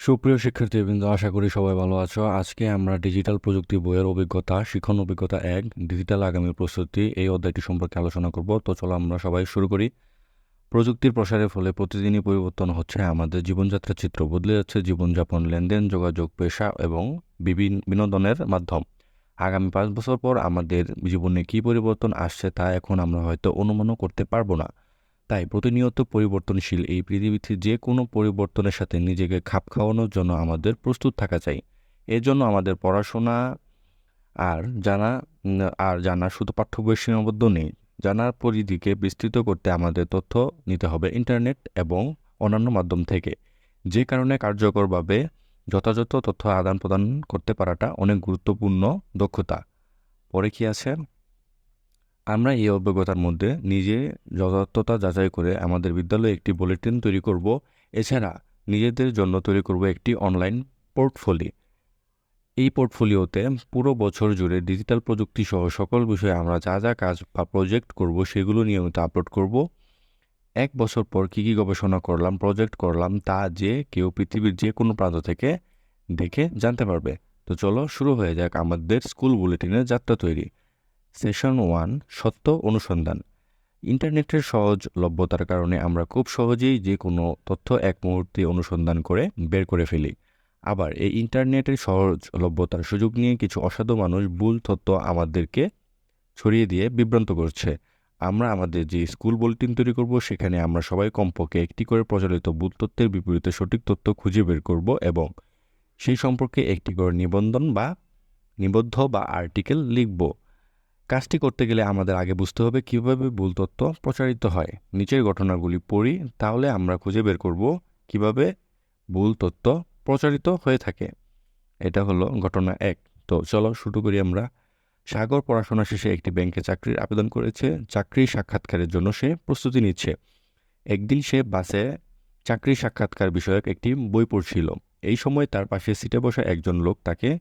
সুপ্রিয় শিক্ষার্থীবৃন্দ, আশা করি সবাই ভালো আছো। আজকে আমরা ডিজিটাল প্রযুক্তি বইয়ের অভিজ্ঞতা, শিক্ষণ অভিজ্ঞতা ১, ডিজিটাল আগামী প্রস্তুতি এই অধ্যায়টি সম্পর্কে আলোচনা করব। তো চলো আমরা সবাই শুরু করি। প্রযুক্তির প্রসারের ফলে প্রতিদিনই পরিবর্তন হচ্ছে আমাদের জীবনযাত্রার চিত্র, বদলে যাচ্ছে জীবনযাপন, লেনদেন, যোগাযোগ, পেশা এবং বিনোদনের মাধ্যম। আগামী ৫ বছর পর আমাদের জীবনে কী পরিবর্তন আসছে তা এখন আমরা হয়তো অনুমানও করতে পারবো না। তাই প্রতিনিয়ত পরিবর্তনশীল এই পৃথিবীতে যে কোনো পরিবর্তনের সাথে নিজেকে খাপ খাওয়ানোর জন্য আমাদের প্রস্তুত থাকা চাই। এর জন্য আমাদের পড়াশোনা আর জানা আর জানা শুধু পাঠ্য বইয়ে সীমাবদ্ধ নেই। জানার পরিধিকে বিস্তৃত করতে আমাদের তথ্য নিতে হবে ইন্টারনেট এবং অন্যান্য মাধ্যম থেকে। যে কারণে কার্যকরভাবে যথাযথ তথ্য আদান প্রদান করতে পারাটা অনেক গুরুত্বপূর্ণ দক্ষতা। পরে কি আছে? আমরা এই অভিজ্ঞতার মধ্যে নিজে যথার্থতা যাচাই করে আমাদের বিদ্যালয়ে একটি বুলেটিন তৈরি করব। এছাড়া নিজেদের জন্য তৈরি করব একটি অনলাইন পোর্টফোলিও। এই পোর্টফোলিওতে পুরো বছর জুড়ে ডিজিটাল প্রযুক্তি সহ সকল বিষয়ে আমরা যা যা কাজ বা প্রজেক্ট করব সেগুলো নিয়মিত আপলোড করব। 1 বছর পর কী কী গবেষণা করলাম, প্রজেক্ট করলাম তা যে কেউ পৃথিবীর যে কোনো প্রান্ত থেকে দেখে জানতে পারবে। তো চলো শুরু হয়ে যাক আমাদের স্কুল বুলেটিনের যাত্রা তৈরি। সেশন 1, সত্য অনুসন্ধান। ইন্টারনেটের সহজলভ্যতার কারণে আমরা খুব সহজেই যে কোনো তথ্য এক মুহূর্তে অনুসন্ধান করে বের করে ফেলি। আবার এই ইন্টারনেটের সহজলভ্যতার সুযোগ নিয়ে কিছু অসাধু মানুষ ভুল তথ্য আমাদেরকে ছড়িয়ে দিয়ে বিভ্রান্ত করছে। আমরা আমাদের যে স্কুল বুলেটিন তৈরি করব সেখানে আমরা সবাই কমপক্ষে একটি করে প্রচলিত ভুল তথ্যের বিপরীতে সঠিক তথ্য খুঁজে বের করব এবং সেই সম্পর্কে একটি করে নিবদ্ধ বা আর্টিকেল লিখব। কাজটি করতে গেলে আমাদের আগে বুঝতে হবে কিভাবে ভুল তথ্য প্রচারিত হয়। নিচের ঘটনাগুলি পড়ি, তাহলে আমরা খুঁজে বের করব কিভাবে ভুল তথ্য প্রচারিত হয়ে থাকে। এটা হলো ঘটনা 1। তো চলো শুরু করি আমরা। সাগর পড়াশোনা শেষে একটি ব্যাংকে চাকরির আবেদন করেছে। চাকরির সাক্ষাৎকারের জন্য সে প্রস্তুতি নিচ্ছে। একদিন সে বাসে চাকরির সাক্ষাৎকার বিষয়ক একটি বই পড়ছিল। এই সময় তার পাশে সিটে বসা একজন লোক তাকে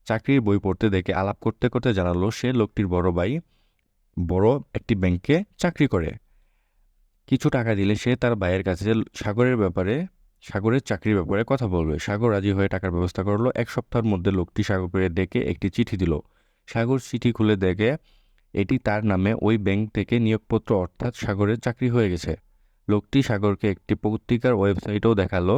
চাকরির বই পড়তে দেখে আলাপ করতে করতে জানালো সে লোকটির বড় ভাই বড় একটি ব্যাংকে চাকরি করে। কিছু টাকা দিলে সে তার ভাইয়ের কাছে সাগরের চাকরির ব্যাপারে কথা বলবে। সাগর রাজি হয়ে টাকার ব্যবস্থা করলো। 1 সপ্তাহের মধ্যে লোকটি সাগরকে ডেকে একটি চিঠি দিল। সাগর চিঠি খুলে দেখে এটি তার নামে ওই ব্যাংক থেকে নিয়োগপত্র, অর্থাৎ সাগরের চাকরি হয়ে গেছে। লোকটি সাগরকে একটি পত্রিকার ওয়েবসাইটও দেখালো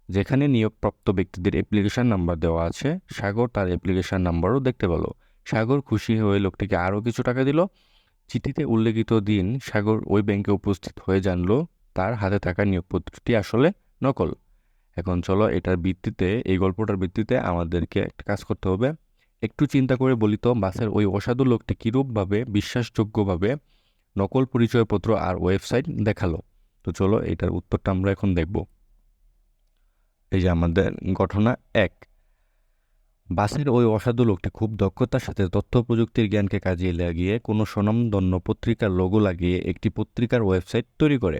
যেখানে নিয়োগপ্রাপ্ত ব্যক্তিদের অ্যাপ্লিকেশন নাম্বার দেওয়া আছে। সাগর তার অ্যাপ্লিকেশন নাম্বারও দেখতে পেল। সাগর খুশি হয়ে লোকটিকে আরও কিছু টাকা দিল। চিঠিতে উল্লেখিত দিন সাগর ওই ব্যাংকে উপস্থিত হয়ে জানল তার হাতে থাকা নিয়োগপত্রটি আসলে নকল। এখন চলো এই গল্পটার ভিত্তিতে আমাদেরকে একটা কাজ করতে হবে। একটু চিন্তা করে বলি তো, বাসের ওই অসাধু লোকটি কীরূপভাবে বিশ্বাসযোগ্যভাবে নকল পরিচয়পত্র আর ওয়েবসাইট দেখালো। তো চলো এটার উত্তরটা আমরা এখন দেখব। এই যে আমাদের ঘটনা 1। বাসের ওই অসাধু লোকটি খুব দক্ষতার সাথে তথ্য প্রযুক্তির জ্ঞানকে কাজে লাগিয়ে কোনো স্বনামধন্য পত্রিকার লোগো লাগিয়ে একটি পত্রিকার ওয়েবসাইট তৈরি করে।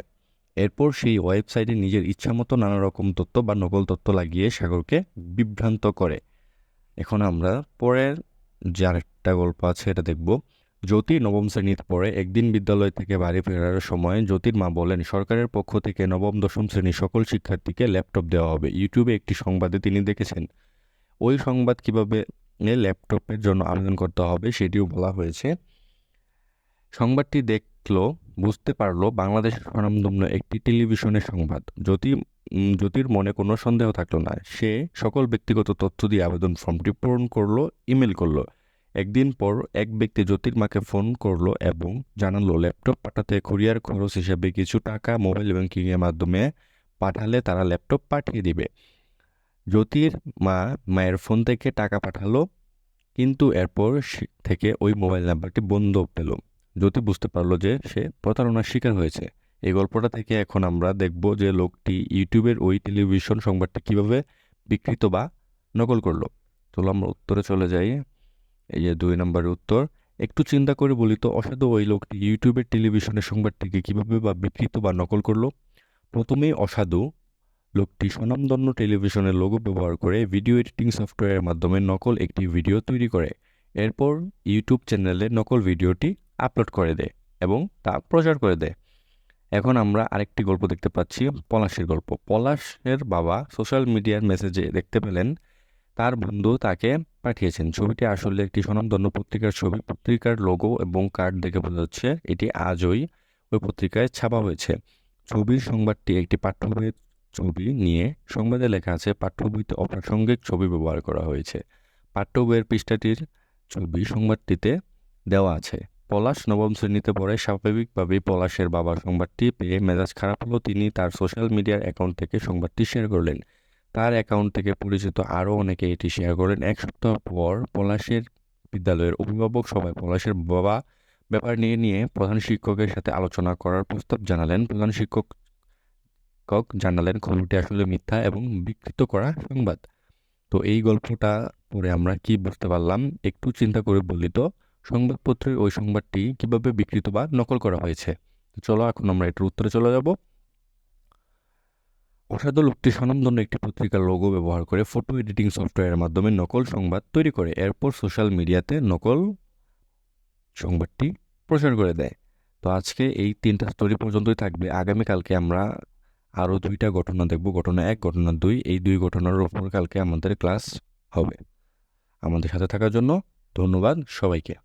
এরপর সেই ওয়েবসাইটে নিজের ইচ্ছামতো নানা রকম তথ্য বা নকল তথ্য লাগিয়ে সাগরকে বিভ্রান্ত করে। এখন আমরা পরের যে আরেকটা গল্প আছে এটা দেখব। জ্যোতি নবম শ্রেণীতে পড়ে। একদিন বিদ্যালয় থেকে বাড়ি ফেরার সময় জ্যোতির মা বলেন সরকারের পক্ষ থেকে নবম দশম শ্রেণীর সকল শিক্ষার্থীকে ল্যাপটপ দেওয়া হবে। ইউটিউবে একটি সংবাদে তিনি দেখেছেন। ওই সংবাদ কিভাবে ল্যাপটপের জন্য আবেদন করতে হবে সেটিও বলা হয়েছে। সংবাদটি দেখলো, বুঝতে পারলো বাংলাদেশের স্বনামধন্য একটি টেলিভিশনের সংবাদ। জ্যোতির মনে কোনো সন্দেহ থাকলো না। সে সকল ব্যক্তিগত তথ্য দিয়ে আবেদন ফর্মটি পূরণ করলো, ইমেল করলো। একদিন পর এক ব্যক্তি জ্যোতির মাকে ফোন করলো এবং জানালো ল্যাপটপ পাঠাতে কুরিয়ার খরচ হিসেবে কিছু টাকা মোবাইল ব্যাংকিংয়ের মাধ্যমে পাঠালে তারা ল্যাপটপ পাঠিয়ে দিবে। জ্যোতির মায়ের ফোন থেকে টাকা পাঠালো, কিন্তু এরপর থেকে ওই মোবাইল নাম্বারটি বন্ধ পেল। জ্যোতি বুঝতে পারলো যে সে প্রতারণার শিকার হয়েছে। এই গল্পটা থেকে এখন আমরা দেখব যে লোকটি ইউটিউবের ওই টেলিভিশন সংবাদটি কিভাবে বিকৃত বা নকল করলো। চলো আমরা উত্তরে চলে যাই। এই যে 2 নম্বরের উত্তর। একটু চিন্তা করে বলি তো, অসাধু ওই লোকটি ইউটিউবের টেলিভিশনের সংবাদটিকে কিভাবে বা বিকৃত বা নকল করলো। প্রথমেই অসাধু লোকটি স্বনামধন্য টেলিভিশনের লোগো ব্যবহার করে ভিডিও এডিটিং সফটওয়্যারের মাধ্যমে নকল একটি ভিডিও তৈরি করে। এরপর ইউটিউব চ্যানেলে নকল ভিডিওটি আপলোড করে দেয় এবং তা প্রচার করে দেয়। এখন আমরা আরেকটি গল্প দেখতে পাচ্ছি, পলাশের গল্প। পলাশের বাবা সোশ্যাল মিডিয়ার মেসেজে দেখতে পেলেন তার বন্ধু তাকে পাঠিয়েছেন। ছবিটি আসলে একটি স্বনামধন্য পত্রিকার ছবি। পত্রিকার লোগো এবং কার্ড দেখে বোঝা যাচ্ছে এটি আজই ওই পত্রিকায় ছাপা হয়েছে। ছবির সংবাদটি একটি পাঠ্য বইয়ের ছবি নিয়ে সংবাদে লেখা আছে, পাঠ্য বইতে অপ্রাসঙ্গিক ছবি ব্যবহার করা হয়েছে। পাঠ্য বইয়ের পৃষ্ঠাটির ছবি সংবাদটিতে দেওয়া আছে। পলাশ নবম শ্রেণীতে পড়ে। স্বাভাবিকভাবেই পলাশের বাবার সংবাদটি পেয়ে মেজাজ খারাপ হলো। তিনি তার সোশ্যাল মিডিয়ার অ্যাকাউন্ট থেকে সংবাদটি শেয়ার করলেন। তার অ্যাকাউন্ট থেকে পরিচিত আরও অনেকে এটি শেয়ার করেন। এক সপ্তাহ পর পলাশের বিদ্যালয়ের অভিভাবক সবাই পলাশের বাবা ব্যাপার নিয়ে প্রধান শিক্ষকের সাথে আলোচনা করার প্রস্তাব জানালেন। প্রধান শিক্ষক জানালেন খবরটি আসলে মিথ্যা এবং বিকৃত করা সংবাদ। তো এই গল্পটা পড়ে আমরা কি বুঝতে পারলাম একটু চিন্তা করে বলি তো, সংবাদপত্রের ওই সংবাদটি কিভাবে বিকৃত বা নকল করা হয়েছে। চলো এখন আমরা এটার উত্তরে চলে যাব। অসাধু লোকটি স্বনামধন্য একটি পত্রিকার লোগো ব্যবহার করে ফটো এডিটিং সফটওয়্যারের মাধ্যমে নকল সংবাদ তৈরি করে এরপর সোশ্যাল মিডিয়াতে নকল সংবাদটি প্রচার করে দেয়। তো আজকে এই 3টা স্টোরি পর্যন্তই থাকবে। আগামীকালকে আমরা আরও 2টা ঘটনা দেখব, ঘটনা 1, ঘটনা 2। এই 2 ঘটনার উপর কালকে আমাদের ক্লাস হবে। আমাদের সাথে থাকার জন্য ধন্যবাদ সবাইকে।